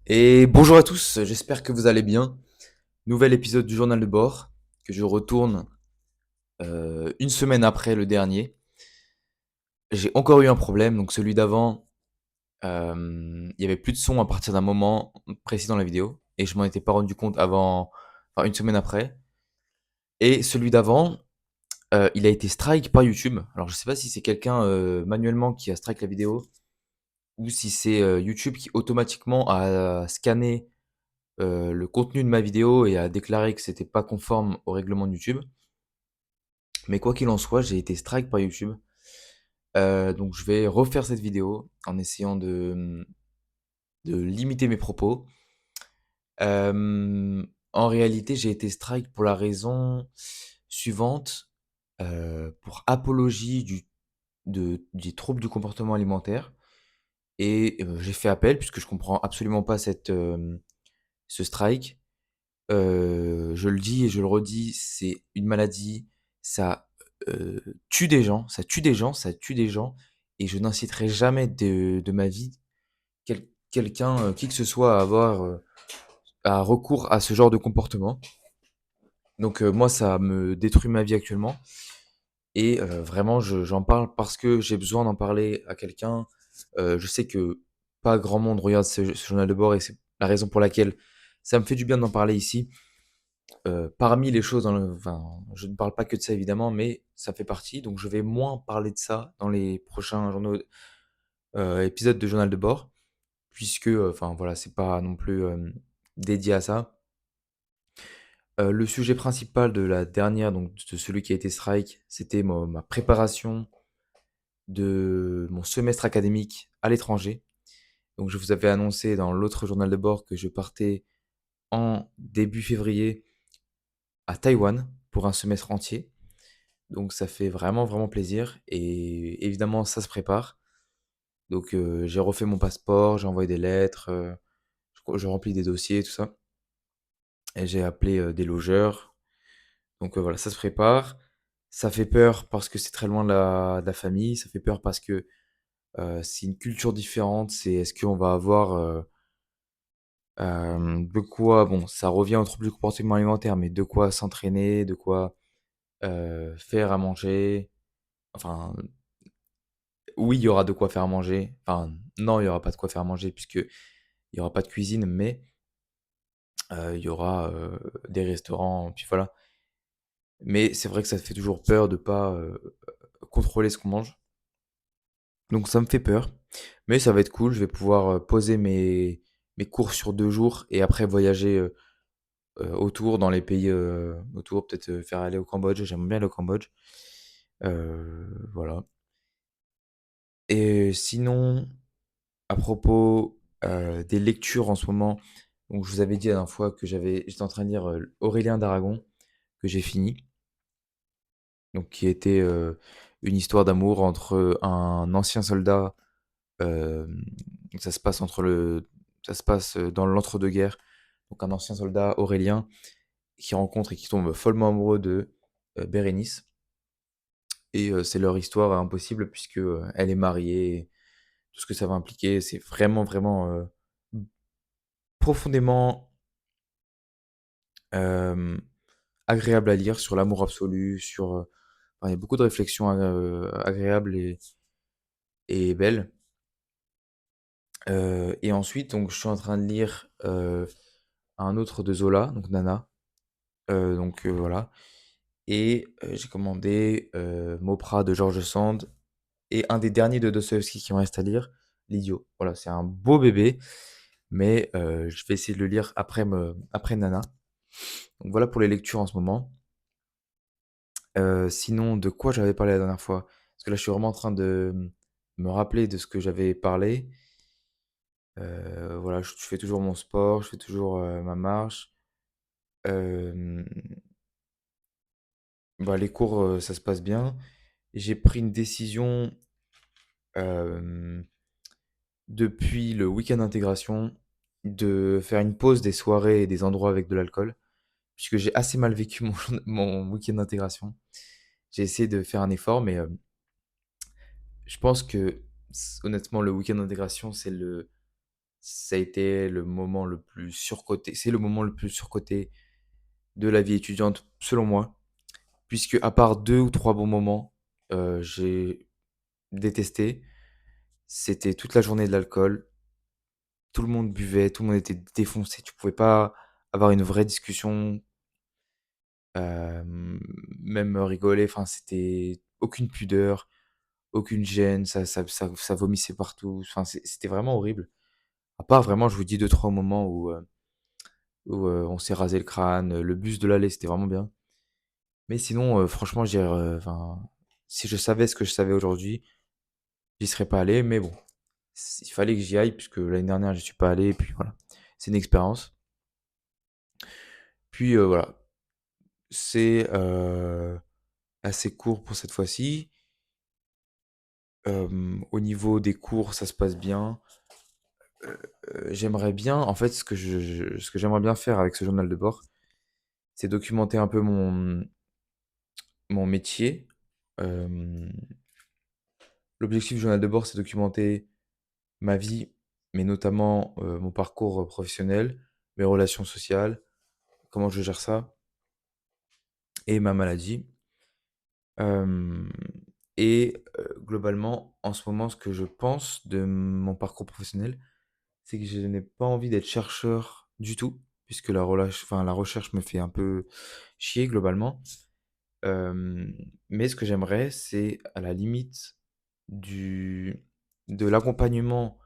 Et bonjour à tous, j'espère que vous allez bien. Nouvel épisode du journal de bord que je retourne une semaine après le dernier. J'ai encore eu un problème, donc celui d'avant, il y avait plus de son à partir d'un moment précis dans la vidéo et je m'en étais pas rendu compte avant, enfin une semaine après. Et celui d'avant, il a été strike par YouTube. Alors je sais pas si c'est quelqu'un manuellement qui a strike la vidéo ou si c'est YouTube qui automatiquement a scanné le contenu de ma vidéo et a déclaré que c'était pas conforme au règlement de YouTube. Mais quoi qu'il en soit, j'ai été strike par YouTube. Donc je vais refaire cette vidéo en essayant de limiter mes propos. En réalité, j'ai été strike pour la raison suivante, pour apologie des troubles du comportement alimentaire et j'ai fait appel puisque je comprends absolument pas ce strike. Je le dis et je le redis, c'est une maladie, ça, tue des gens, ça tue des gens, ça tue des gens et je n'inciterai jamais de ma vie quelqu'un, qui que ce soit à recours à ce genre de comportement. Donc moi, ça me détruit ma vie actuellement et vraiment j'en parle parce que j'ai besoin d'en parler à quelqu'un. Je sais que pas grand monde regarde ce journal de bord et c'est la raison pour laquelle ça me fait du bien d'en parler ici. Parmi les choses enfin, je ne parle pas que de ça évidemment, mais ça fait partie, donc je vais moins parler de ça dans les prochains épisodes de journal de bord, puisque, enfin voilà, c'est pas non plus, dédié à ça. Le sujet principal de la dernière, donc de celui qui a été strike, c'était ma préparation de mon semestre académique à l'étranger. Donc je vous avais annoncé dans l'autre journal de bord que je partais en début février à Taïwan pour un semestre entier. Donc ça fait vraiment, vraiment plaisir et évidemment ça se prépare. Donc j'ai refait mon passeport, j'ai envoyé des lettres, je remplis des dossiers, tout ça. Et j'ai appelé des logeurs. Donc voilà, ça se prépare. Ça fait peur parce que c'est très loin de la famille. Ça fait peur parce que c'est une culture différente. C'est est-ce qu'on va avoir de quoi, bon, ça revient au trouble du comportement alimentaire, mais de quoi s'entraîner, de quoi faire à manger. Enfin, oui, il y aura de quoi faire à manger. Enfin, non, il y aura pas de quoi faire à manger puisque il y aura pas de cuisine, mais il y aura des restaurants, puis voilà. Mais c'est vrai que ça te fait toujours peur de pas contrôler ce qu'on mange. Donc ça me fait peur, mais ça va être cool. Je vais pouvoir poser mes cours sur 2 jours et après voyager autour dans les pays autour, peut-être faire aller au Cambodge. J'aime bien aller au Cambodge. Voilà. Et sinon, à propos des lectures en ce moment, donc je vous avais dit la dernière fois que j'étais en train de lire Aurélien d'Aragon, que j'ai fini, donc qui était une histoire d'amour entre un ancien soldat, euh, ça se passe ça se passe dans l'entre-deux-guerres, donc un ancien soldat Aurélien qui rencontre et qui tombe follement amoureux de Bérénice, et c'est leur histoire impossible puisque elle est mariée, et tout ce que ça va impliquer, c'est vraiment vraiment profondément euh, agréable à lire sur l'amour absolu, enfin, il y a beaucoup de réflexions agréables et belles. Et ensuite, donc, je suis en train de lire un autre de Zola, donc Nana. Donc voilà. Et j'ai commandé Mopra de George Sand et un des derniers de Dostoevsky qui me reste à lire, L'Idiot. Voilà, c'est un beau bébé, mais je vais essayer de le lire après Nana. Donc voilà pour les lectures en ce moment. Sinon, de quoi j'avais parlé la dernière fois? Parce que là, je suis vraiment en train de me rappeler de ce que j'avais parlé. Voilà, je fais toujours mon sport, je fais toujours ma marche. Euh, Bah, les cours, ça se passe bien. J'ai pris une décision euh, depuis le week-end d'intégration de faire une pause des soirées et des endroits avec de l'alcool, puisque j'ai assez mal vécu mon week-end d'intégration. J'ai essayé de faire un effort, mais je pense que honnêtement, le week-end d'intégration, ça a été le moment le plus surcoté c'est le moment le plus surcoté de la vie étudiante, selon moi, puisque à part 2 ou 3 bons moments, j'ai détesté. C'était toute la journée de l'alcool, tout le monde buvait, tout le monde était défoncé, tu pouvais pas avoir une vraie discussion, hem, même rigoler, enfin, c'était aucune pudeur, aucune gêne, ça vomissait partout, enfin, c'était vraiment horrible. À part vraiment, je vous dis deux trois moments où on s'est rasé le crâne, le bus de l'aller, c'était vraiment bien. Mais sinon, franchement, enfin, si je savais ce que je savais aujourd'hui, j'y serais pas allé, mais bon, il fallait que j'y aille puisque l'année dernière, j'y suis pas allé et puis voilà. C'est une expérience. Puis, voilà, c'est, assez court pour cette fois-ci. Au niveau des cours, ça se passe bien. J'aimerais bien en fait, ce que j'aimerais bien faire avec ce journal de bord, c'est documenter un peu mon métier. Hem, L'objectif du journal de bord, c'est documenter ma vie, mais notamment, mon parcours, professionnel, mes relations sociales, comment je gère ça et ma maladie. Hem et globalement, en ce moment, ce que je pense de mon parcours professionnel, c'est que je n'ai pas envie d'être chercheur du tout, puisque la recherche me fait un peu chier globalement. Mais ce que j'aimerais, c'est à la limite du de l'accompagnement,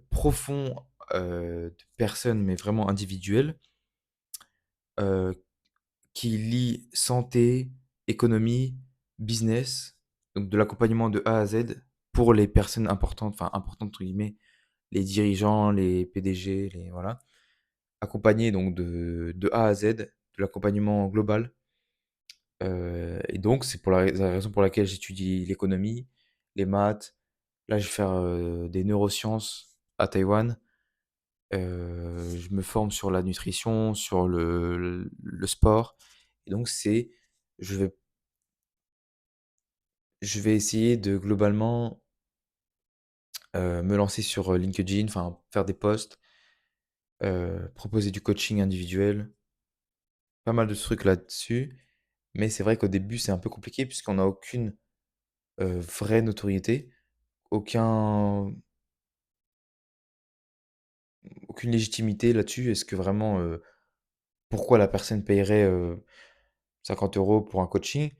profond, de personnes, mais vraiment individuelles, heu, qui lient santé, économie, business, donc de l'accompagnement de A à Z pour les personnes importantes, enfin «importantes» entre guillemets, les dirigeants, les PDG, les voilà. Accompagner donc de A à Z, de l'accompagnement global. Et donc c'est pour la raison pour laquelle j'étudie l'économie, les maths. Là, je vais faire, des neurosciences à Taïwan. Je me forme sur la nutrition, sur le sport et donc je vais je vais essayer de globalement, me lancer sur, LinkedIn, enfin faire des posts, proposer du coaching individuel, pas mal de trucs là-dessus. Mais c'est vrai qu'au début, c'est un peu compliqué puisqu'on n'a aucune, vraie notoriété, aucun aucune légitimité là-dessus. Est-ce que vraiment, pourquoi la personne payerait, 50 € pour un coaching?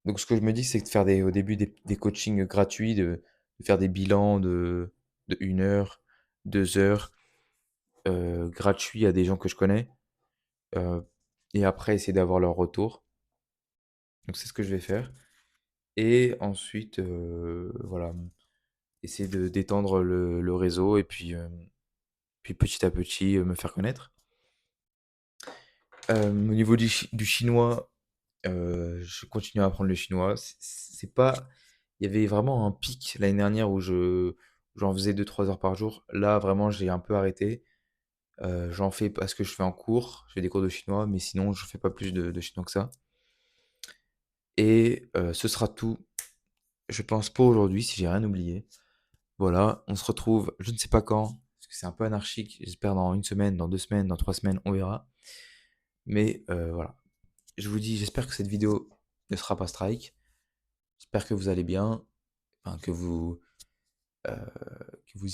Donc ce que je me dis, c'est de faire au début des coachings gratuits, de faire des bilans de 1 heure, 2 heures, gratuits à des gens que je connais, heu et après essayer d'avoir leur retour. Donc c'est ce que je vais faire et ensuite, voilà, essayer d'étendre le réseau et puis petit à petit, me faire connaître. Au niveau du chinois, je continue à apprendre le chinois. C'est pas il y avait vraiment un pic l'année dernière où j'en faisais 2 3 heures par jour. Là, vraiment, j'ai un peu arrêté. J'en fais parce que je fais en cours, je fais des cours de chinois, mais sinon je fais pas plus de chinois que ça et ce sera tout, je pense, pour aujourd'hui, si j'ai rien oublié. Voilà, on se retrouve je ne sais pas quand, parce que c'est un peu anarchique. J'espère dans une semaine, dans 2 semaines, dans 3 semaines, on verra. Mais voilà. Je vous dis, j'espère que cette vidéo ne sera pas strike. J'espère que vous allez bien, enfin heu, que vous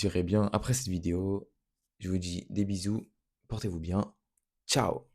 irez bien après cette vidéo. Je vous dis des bisous, portez-vous bien. Ciao!